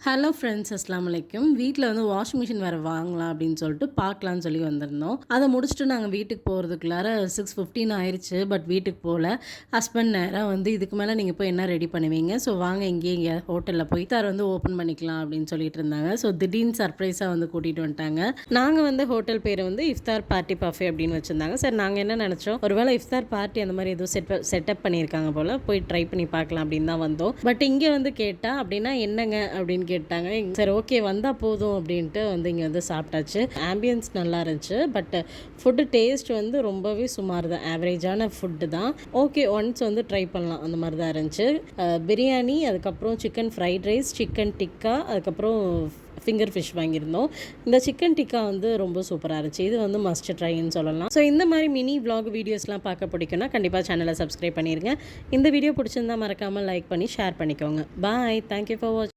Hello friends, அஸ்ஸலாமு அலைக்கும். வீட்டில் வந்து வாஷிங் மிஷின் வேறு வாங்கலாம் அப்படின்னு சொல்லிட்டு பார்க்கலான்னு சொல்லி வந்திருந்தோம். அதை முடிச்சுட்டு நாங்கள் வீட்டுக்கு போகிறதுக்குள்ளார 6:15 ஆயிடுச்சு. பட் வீட்டுக்கு போகல. ஹஸ்பண்ட் நேராக வந்து இதுக்கு மேலே நீங்கள் போய் என்ன ரெடி பண்ணுவீங்க, ஸோ வாங்க இங்கேயே ஹோட்டலில் போய் இஃப்தார் வந்து ஓப்பன் பண்ணிக்கலாம் அப்படின்னு சொல்லிட்டு இருந்தாங்க. ஸோ திடீர்னு சர்ப்ரைஸாக வந்து கூட்டிகிட்டு வந்துட்டாங்க. நாங்கள் வந்து ஹோட்டல் பேர் வந்து இஃப்தார் பார்ட்டி பஃபே அப்படின்னு வச்சுருந்தாங்க. சரி, நாங்கள் என்ன நினச்சோம், ஒருவேளை இஃப்தார் பார்ட்டி அந்த மாதிரி எதுவும் செட்டப் பண்ணியிருக்காங்க போல், போய் ட்ரை பண்ணி பார்க்கலாம் அப்படின்னு தான் வந்தோம். பட் இங்கே வந்து கேட்டால் அப்படின்னா என்னங்க அப்படின்னு கேட்டாங்க. சரி, ஓகே வந்தால் போதும் அப்படின்ட்டு வந்து இங்கே வந்து சாப்பிட்டாச்சு. ஆம்பியன்ஸ் நல்லா இருந்துச்சு. பட் ஃபுட்டு டேஸ்ட் வந்து ரொம்பவே சுமார் தான், ஆவரேஜான ஃபுட்டு தான். ஓகே, ஒன்ஸ் வந்து ட்ரை பண்ணலாம் அந்த மாதிரி தான் இருந்துச்சு. பிரியாணி, அதுக்கப்புறம் chicken fried rice, chicken tikka, அதுக்கப்புறம் ஃபிங்கர் ஃபிஷ் வாங்கியிருந்தோம். இந்த சிக்கன் டிக்கா வந்து ரொம்ப சூப்பராக இருந்துச்சு. இது வந்து மஸ்ட் ட்ரைன்னு சொல்லலாம். ஸோ இந்த மாதிரி மினி விளாக் வீடியோஸ்லாம் பார்க்க பிடிக்கும்னா கண்டிப்பாக சேனலை சப்ஸ்கிரைப் பண்ணிடுங்க. இந்த வீடியோ பிடிச்சிருந்தா மறக்காமல் லைக் பண்ணி ஷேர் பண்ணிக்கோங்க. பாய், தேங்க்யூ ஃபார் வாட்சிங்.